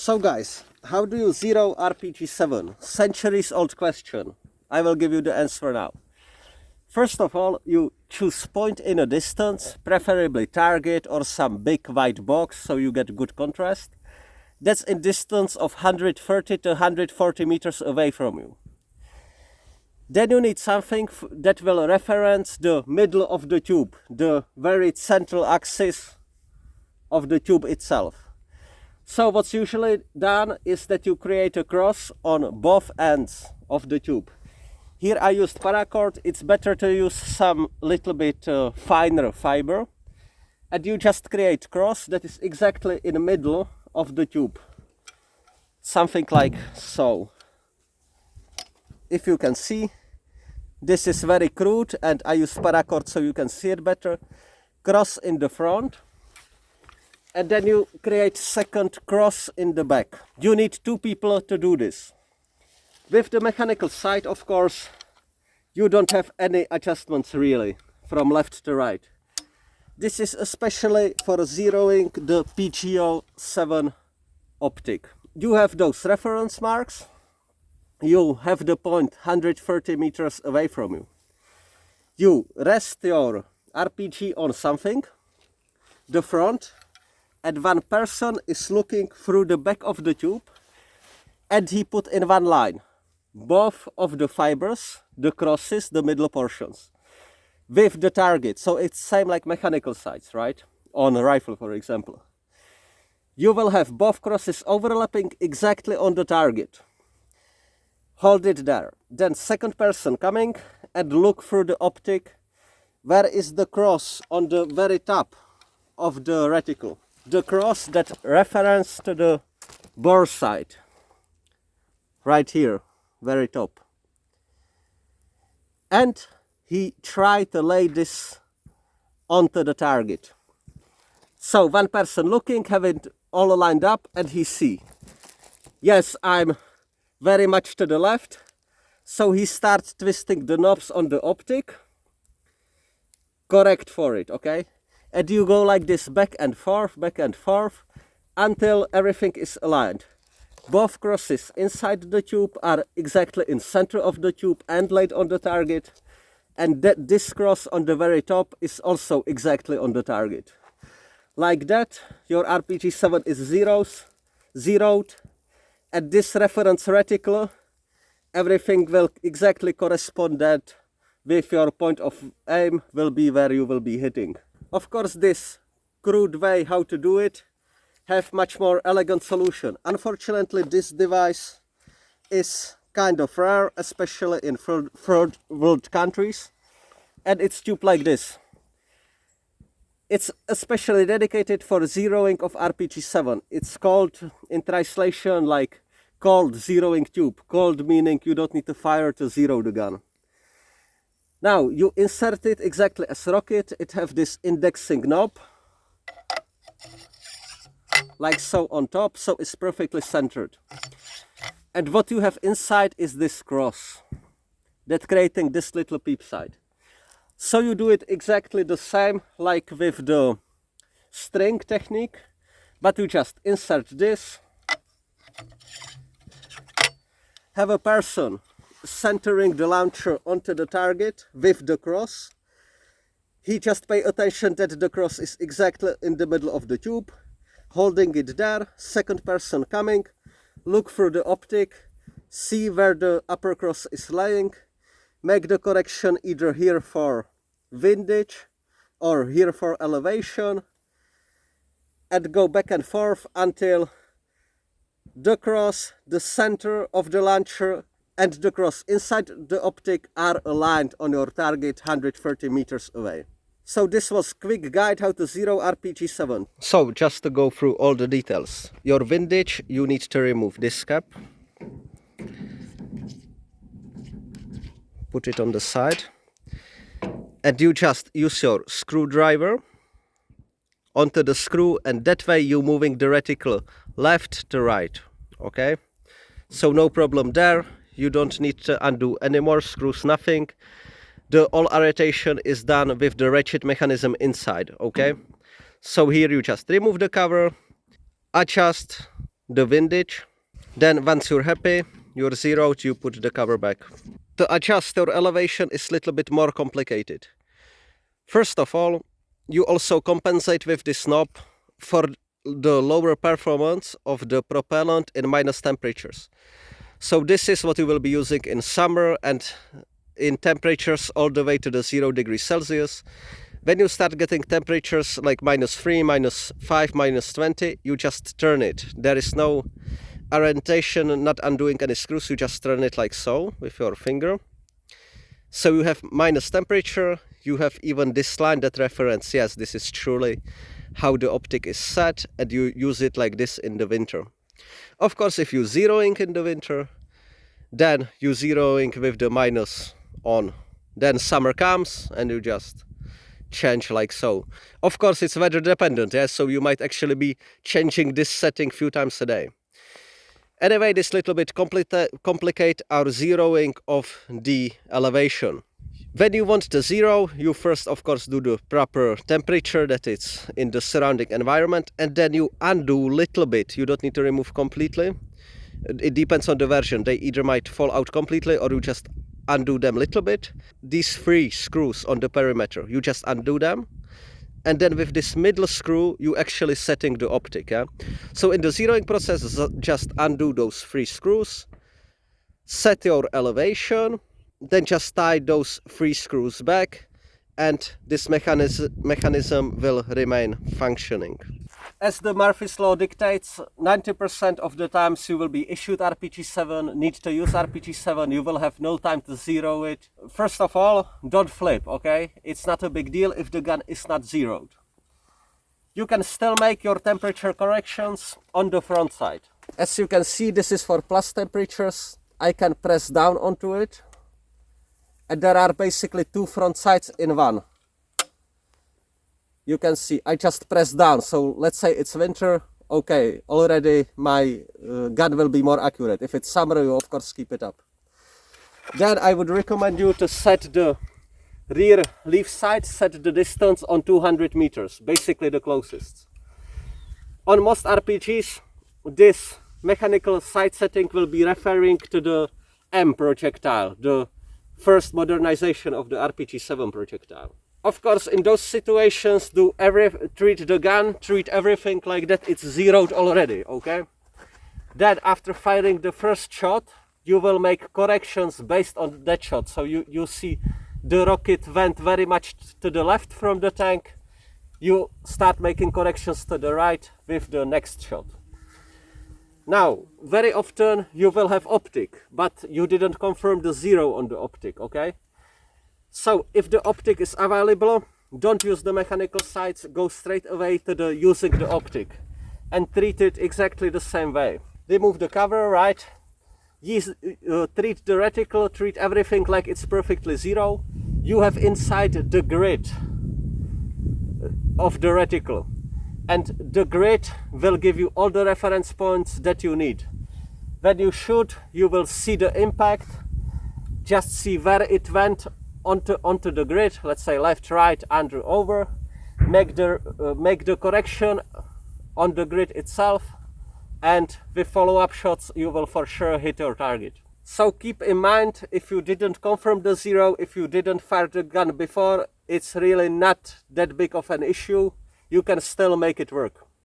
So guys, how do you zero RPG-7? Centuries old question. I will give you the answer now. First of all, you choose point in a distance, preferably target or some big white box so you get good contrast. That's in distance of 130 to 140 meters away from you. Then you need something that will reference the middle of the tube, the very central axis of the tube itself. So what's usually done is that you create a cross on both ends of the tube. Here I used paracord. It's better to use some little bit finer fiber. And you just create cross that is exactly in the middle of the tube. Something like so. If you can see, this is very crude and I use paracord so you can see it better. Cross in the front. And then you create second cross in the back. You need two people to do this. With the mechanical side, of course, you don't have any adjustments really from left to right. This is especially for zeroing the PGO-7 optic. You have those reference marks. You have the point 130 meters away from you. You rest your RPG on something, the front, and one person is looking through the back of the tube and he put in one line both of the fibers, the crosses, the middle portions with the target. So it's same like mechanical sights, right? On a rifle, for example. You will have both crosses overlapping exactly on the target. Hold it there. Then second person coming and look through the optic. Where is the cross on the very top of the reticle? The cross that reference to the bore side. Right here, very top. And he tried to lay this onto the target. So one person looking, have it all lined up, and he see. Yes, I'm very much to the left. So he starts twisting the knobs on the optic. Correct for it, okay? And you go like this back and forth, until everything is aligned. Both crosses inside the tube are exactly in center of the tube and laid on the target. And this cross on the very top is also exactly on the target. Like that, your RPG-7 is zeroed. At this reference reticle, everything will exactly correspond that with your point of aim will be where you will be hitting. Of course, this crude way how to do it have much more elegant solution. Unfortunately, this device is kind of rare, especially in third world countries, and it's tube like this. It's especially dedicated for zeroing of RPG-7. It's called, in translation, like cold zeroing tube. Cold meaning you don't need to fire to zero the gun. Now, you insert it exactly as rocket. It have this indexing knob, like so on top, so it's perfectly centered. And what you have inside is this cross, that creating this little peep side. So you do it exactly the same like with the string technique, but you just insert this, have a person centering the launcher onto the target with the cross. He just pay attention that the cross is exactly in the middle of the tube, holding it there. Second person coming, look through the optic, see where the upper cross is laying, make the correction either here for windage or here for elevation, and go back and forth until the cross, the center of the launcher, and the cross inside the optic are aligned on your target 130 meters away. So this was quick guide how to zero RPG-7. So just to go through all the details. Your windage, you need to remove this cap. Put it on the side. And you just use your screwdriver onto the screw, and that way you're moving the reticle left to right. Okay? So no problem there. You don't need to undo any more screws, nothing. The all orientation is done with the ratchet mechanism inside, okay? So here you just remove the cover, adjust the windage. Then once you're happy, you're zeroed, you put the cover back. To adjust your elevation is a little bit more complicated. First of all, you also compensate with this knob for the lower performance of the propellant in minus temperatures. So this is what you will be using in summer and in temperatures all the way to the 0 degrees Celsius. When you start getting temperatures like -3, -5, -20, you just turn it. There is no orientation, not undoing any screws, you just turn it like so with your finger. So you have minus temperature, you have even this line that reference, yes, this is truly how the optic is set, and you use it like this in the winter. Of course, if you're zeroing in the winter, then you're zeroing with the minus on. Then summer comes and you just change like so. Of course, it's weather dependent, yes, so you might actually be changing this setting few times a day. Anyway, this little bit complicate our zeroing of the elevation. When you want the zero, you first of course do the proper temperature that it's in the surrounding environment, and then you undo little bit. You don't need to remove completely. It depends on the version. They either might fall out completely or you just undo them little bit. These 3 screws on the perimeter, you just undo them. And then with this middle screw, you actually setting the optic. Yeah? So in the zeroing process, just undo those 3 screws, set your elevation, then just tie those 3 screws back, and this mechanism will remain functioning. As the Murphy's Law dictates, 90% of the times you will be issued RPG7, need to use RPG7, you will have no time to zero it. First of all, don't flip, okay? It's not a big deal if the gun is not zeroed. You can still make your temperature corrections on the front side. As you can see, this is for plus temperatures. I can press down onto it, and there are basically 2 front sides in one. You can see I just press down, so let's say it's winter, okay, already my gun will be more accurate. If it's summer, you of course keep it up. Then I would recommend you to set the rear leaf sight, set the distance on 200 meters, basically the closest. On most RPGs, this mechanical sight setting will be referring to the M projectile, the first modernization of the RPG7 projectile. Of course, in those situations, treat the gun, treat everything like that it's zeroed already, okay? Then after firing the first shot, you will make corrections based on that shot. So you see the rocket went very much to the left from the tank. You start making corrections to the right with the next shot. Now, very often you will have optic, but you didn't confirm the zero on the optic, okay? So if the optic is available, don't use the mechanical sights, go straight away to using the optic and treat it exactly the same way. Remove the cover, right? Treat the reticle, treat everything like it's perfectly zero. You have inside the grid of the reticle, and the grid will give you all the reference points that you need. When you shoot, you will see the impact, just see where it went onto the grid, let's say left, right, under, over. Make the correction on the grid itself, and with follow-up shots you will for sure hit your target. So keep in mind, if you didn't confirm the zero, if you didn't fire the gun before, it's really not that big of an issue. You can still make it work.